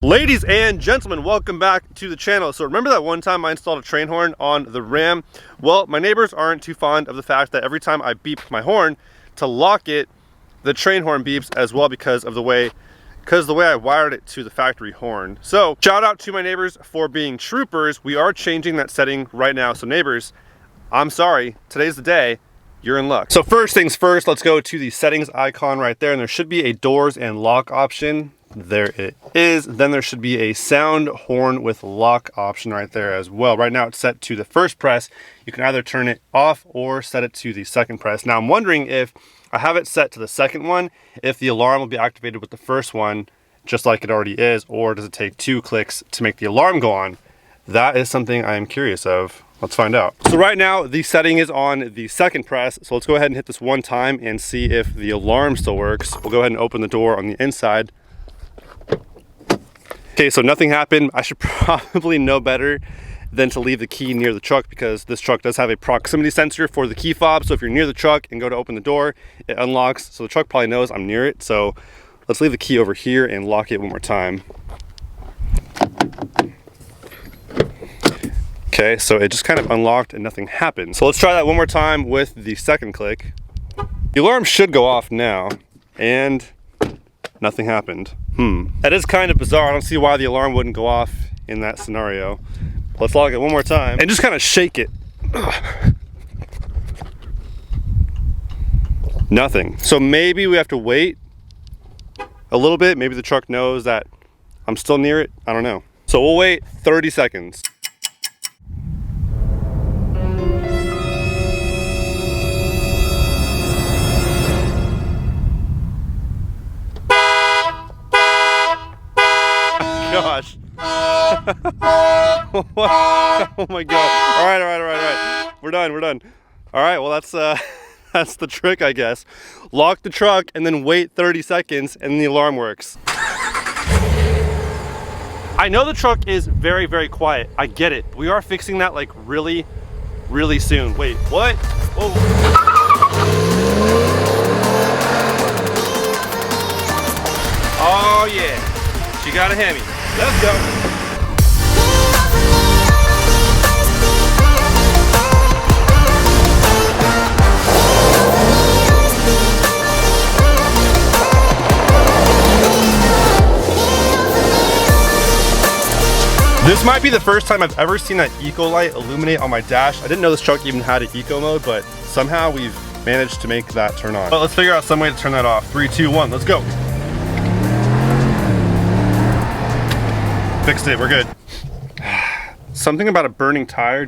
Ladies and gentlemen, welcome back to the channel. So remember that one time I installed a train horn on the Ram? Well, my neighbors aren't too fond of the fact that every time I beep my horn to lock it, the train horn beeps as well because the way I wired it to the factory horn. So shout out to my neighbors for being troopers. We are changing that setting right now. So neighbors, I'm sorry, today's the day. You're in luck. So first things first, let's go to the settings icon right there, and there should be a doors and lock option. There it is. Then there should be a sound horn with lock option right there as well. Right now it's set to the first press. You can either turn it off or set it to the second press. Now I'm wondering if I have it set to the second one, if the alarm will be activated with the first one, just like it already is, or does it take 2 clicks to make the alarm go on? That is something I am curious of. Let's find out. So right now the setting is on the second press. So let's go ahead and hit this one time and see if the alarm still works. We'll go ahead and open the door on the inside. Okay, so nothing happened. I should probably know better than to leave the key near the truck because this truck does have a proximity sensor for the key fob. So if you're near the truck and go to open the door, it unlocks. So the truck probably knows I'm near it. So let's leave the key over here and lock it one more time. Okay, so it just kind of unlocked and nothing happened. So let's try that one more time with the second click. The alarm should go off now, and nothing happened. That is kind of bizarre. I don't see why the alarm wouldn't go off in that scenario. Let's lock it one more time and just kind of shake it. Nothing. So maybe we have to wait a little bit. Maybe the truck knows that I'm still near it. I don't know. So we'll wait 30 seconds. Gosh. Oh my god. All right. We're done. All right, well that's the trick, I guess. Lock the truck and then wait 30 seconds and the alarm works. I know the truck is very, very quiet. I get it. We are fixing that like really, really soon. Wait, what? Whoa. Oh yeah, she got a Hemi. Let's go. This might be the first time I've ever seen that eco light illuminate on my dash. I didn't know this truck even had an eco mode, but somehow we've managed to make that turn on. But let's figure out some way to turn that off. 3, 2, 1, let's go. Fixed it, we're good. Something about a burning tire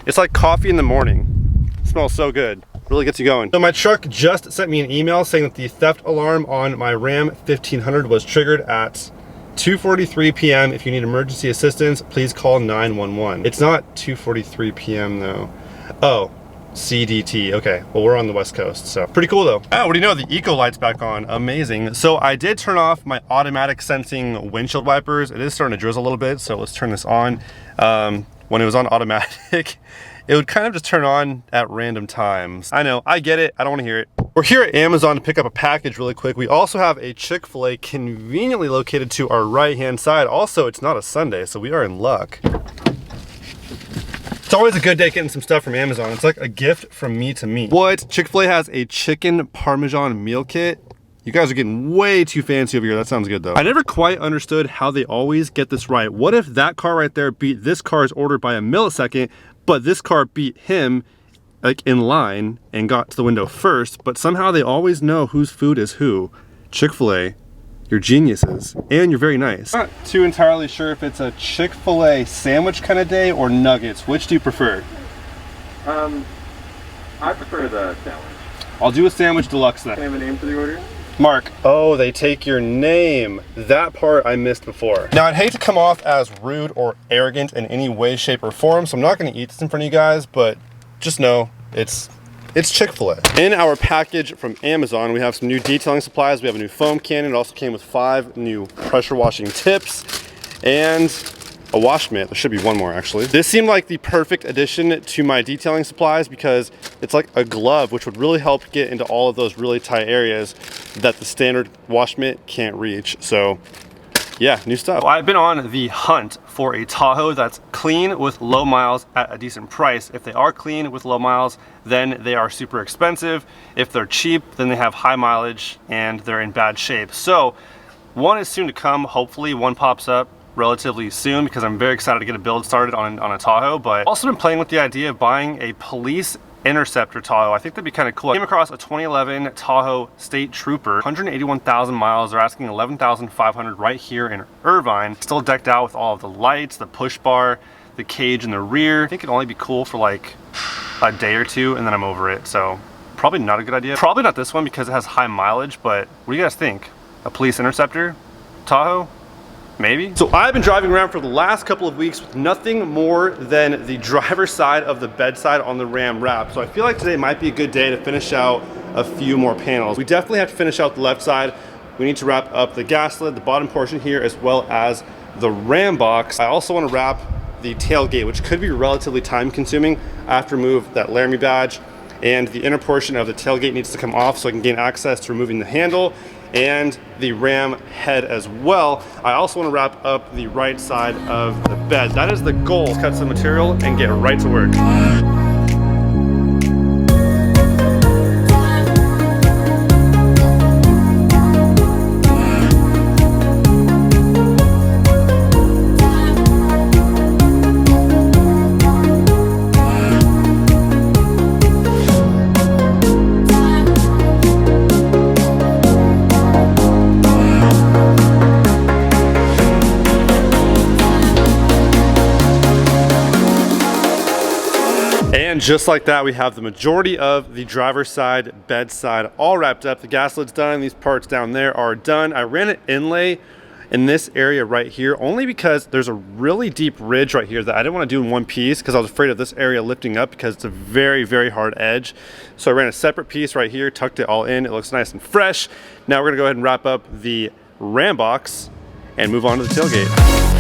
it's like coffee in the morning. It smells so good. Really gets you going. So my truck just sent me an email saying that the theft alarm on my Ram 1500 was triggered at 2:43 p.m. If you need emergency assistance, please call 911. It's not 2:43 p.m. though. Oh, CDT. Okay, well we're on the West Coast, so pretty cool though. Oh, what do you know? The eco light's back on. Amazing. So I did turn off my automatic sensing windshield wipers. It is starting to drizzle a little bit, so let's turn this on. When it was on automatic, it would kind of just turn on at random times. I know, I get it. I don't want to hear it. We're here at Amazon to pick up a package really quick. We also have a Chick-fil-A conveniently located to our right-hand side. Also, it's not a Sunday, so we are in luck. It's always a good day getting some stuff from Amazon. It's like a gift from me to me. What? Chick-fil-A has a chicken Parmesan meal kit? You guys are getting way too fancy over here. That sounds good though. I never quite understood how they always get this right. What if that car right there beat this car's order by a millisecond, but this car beat him like in line and got to the window first, but somehow they always know whose food is who. Chick-fil-A, you're geniuses, and you're very nice. I'm not too entirely sure if it's a Chick-fil-A sandwich kind of day or nuggets. Which do you prefer? I prefer the sandwich. I'll do a sandwich deluxe then. Can I have a name for the order? Mark. Oh, they take your name. That part I missed before. Now, I'd hate to come off as rude or arrogant in any way, shape, or form, so I'm not going to eat this in front of you guys, but just know it's Chick-fil-A. In our package from Amazon, we have some new detailing supplies. We have a new foam cannon. It also came with 5 new pressure washing tips and a wash mitt. There should be one more actually. This seemed like the perfect addition to my detailing supplies because it's like a glove, which would really help get into all of those really tight areas that the standard wash mitt can't reach. So yeah, new stuff. Well, I've been on the hunt for a Tahoe that's clean with low miles at a decent price. If they are clean with low miles, then they are super expensive. If they're cheap, then they have high mileage and they're in bad shape. So one is soon to come. Hopefully one pops up relatively soon because I'm very excited to get a build started on a Tahoe. But also been playing with the idea of buying a police Interceptor Tahoe. I think that'd be kind of cool. I came across a 2011 Tahoe State Trooper, 181,000 miles. They're asking 11,500 right here in Irvine. Still decked out with all of the lights, the push bar, the cage in the rear. I think it'd only be cool for like a day or two and then I'm over it. So probably not a good idea. Probably not this one because it has high mileage, but what do you guys think? A police Interceptor Tahoe? Maybe. So I've been driving around for the last couple of weeks with nothing more than the driver's side of the bedside on the Ram wrap. So I feel like today might be a good day to finish out a few more panels. We definitely have to finish out the left side. We need to wrap up the gas lid, the bottom portion here, as well as the Ram box. I also want to wrap the tailgate, which could be relatively time consuming. I have to remove that Laramie badge, and the inner portion of the tailgate needs to come off so I can gain access to removing the handle and the Ram head as well. I also want to wrap up the right side of the bed. That is the goal. Cut some material and get right to work. And just like that, we have the majority of the driver's side, bed side all wrapped up. The gas lid's done. These parts down there are done. I ran an inlay in this area right here only because there's a really deep ridge right here that I didn't want to do in one piece because I was afraid of this area lifting up because it's a very, very hard edge. So I ran a separate piece right here, tucked it all in. It looks nice and fresh. Now we're gonna go ahead and wrap up the Ram box and move on to the tailgate.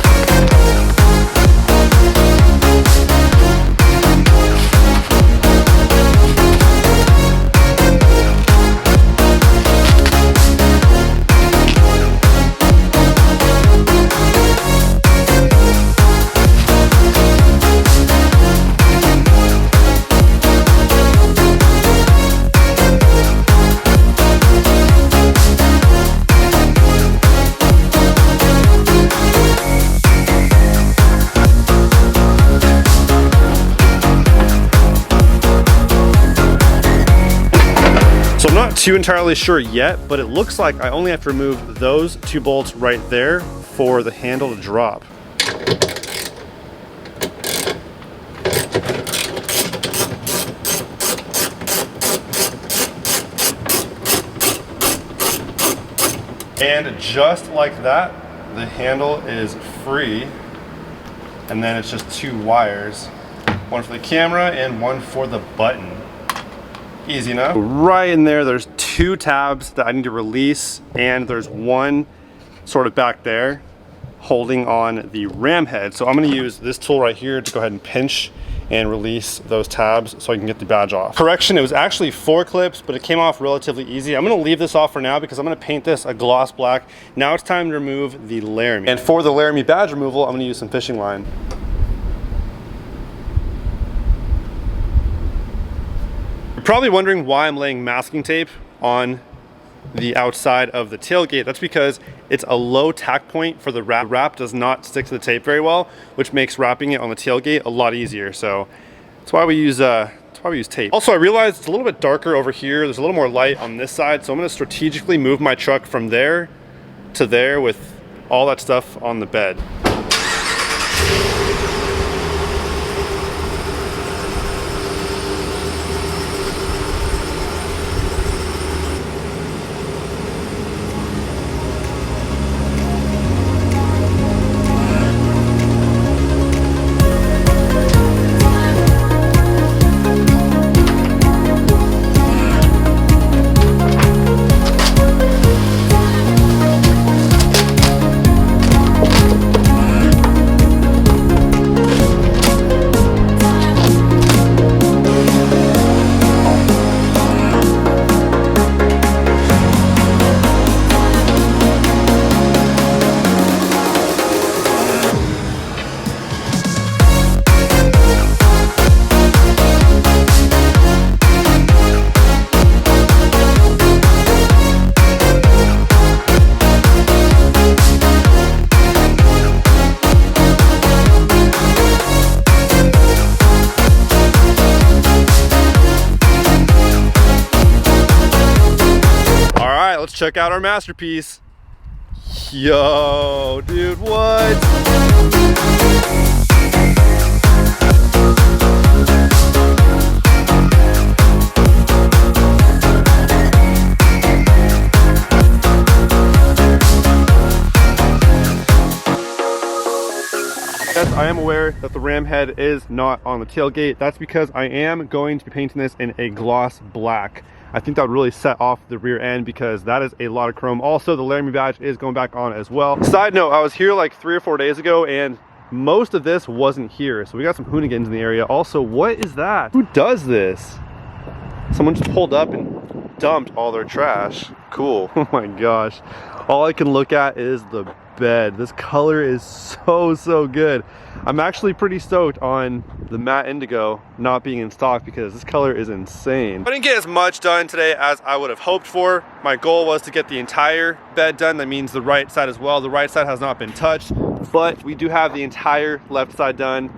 So I'm not too entirely sure yet, but it looks like I only have to remove those two bolts right there for the handle to drop. And just like that, the handle is free. And then it's just two wires, one for the camera and one for the button. Easy enough. Right in there, there's two tabs that I need to release, and there's one sort of back there holding on the Ram head. So I'm gonna use this tool right here to go ahead and pinch and release those tabs so I can get the badge off. Correction, it was actually 4 clips, but it came off relatively easy. I'm gonna leave this off for now because I'm gonna paint this a gloss black. Now it's time to remove the Laramie. And for the Laramie badge removal, I'm gonna use some fishing line. Probably wondering why I'm laying masking tape on the outside of the tailgate. That's because it's a low tack point for the wrap. The wrap does not stick to the tape very well, which makes wrapping it on the tailgate a lot easier. So that's why we use tape. Also, I realized it's a little bit darker over here. There's a little more light on this side, so I'm gonna strategically move my truck from there to there with all that stuff on the bed. check out our masterpiece. Yo, dude, what? Yes, I am aware that the ram head is not on the tailgate. That's because I am going to be painting this in a gloss black. I think that would really set off the rear end because that is a lot of chrome. Also, the Laramie badge is going back on as well. Side note, I was here like 3 or 4 days ago and most of this wasn't here. So we got some Hoonigans in the area. Also, what is that? Who does this? Someone just pulled up and dumped all their trash. Cool. Oh my gosh. All I can look at is the bed. This color is so good. I'm actually pretty stoked on the matte indigo not being in stock because this color is insane. I didn't get as much done today as I would have hoped for. My goal was to get the entire bed done. That means the right side as well. The right side has not been touched, but we do have the entire left side done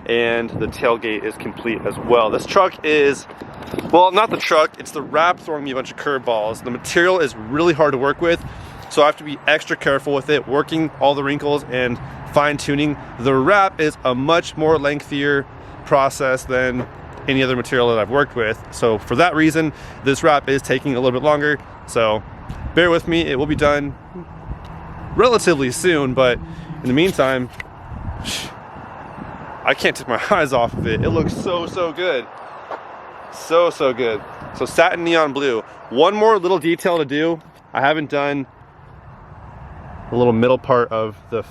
and the tailgate is complete as well. This truck is, well, not the truck, it's the wrap throwing me a bunch of curveballs. The material is really hard to work with, so I have to be extra careful with it, working all the wrinkles and fine tuning. The wrap is a much more lengthier process than any other material that I've worked with. So for that reason, this wrap is taking a little bit longer. So bear with me, it will be done relatively soon, but in the meantime, I can't take my eyes off of it. It looks so good. So good. So satin neon blue. One more little detail to do. I haven't done the little middle part of the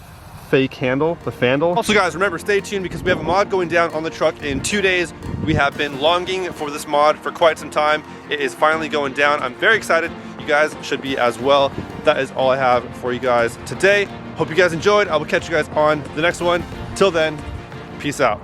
fake handle, the fandle. Also guys, remember, stay tuned because we have a mod going down on the truck in 2 days. We have been longing for this mod for quite some time. It is finally going down. I'm very excited. You guys should be as well. That is all I have for you guys today. Hope you guys enjoyed. I will catch you guys on the next one. Till then, peace out.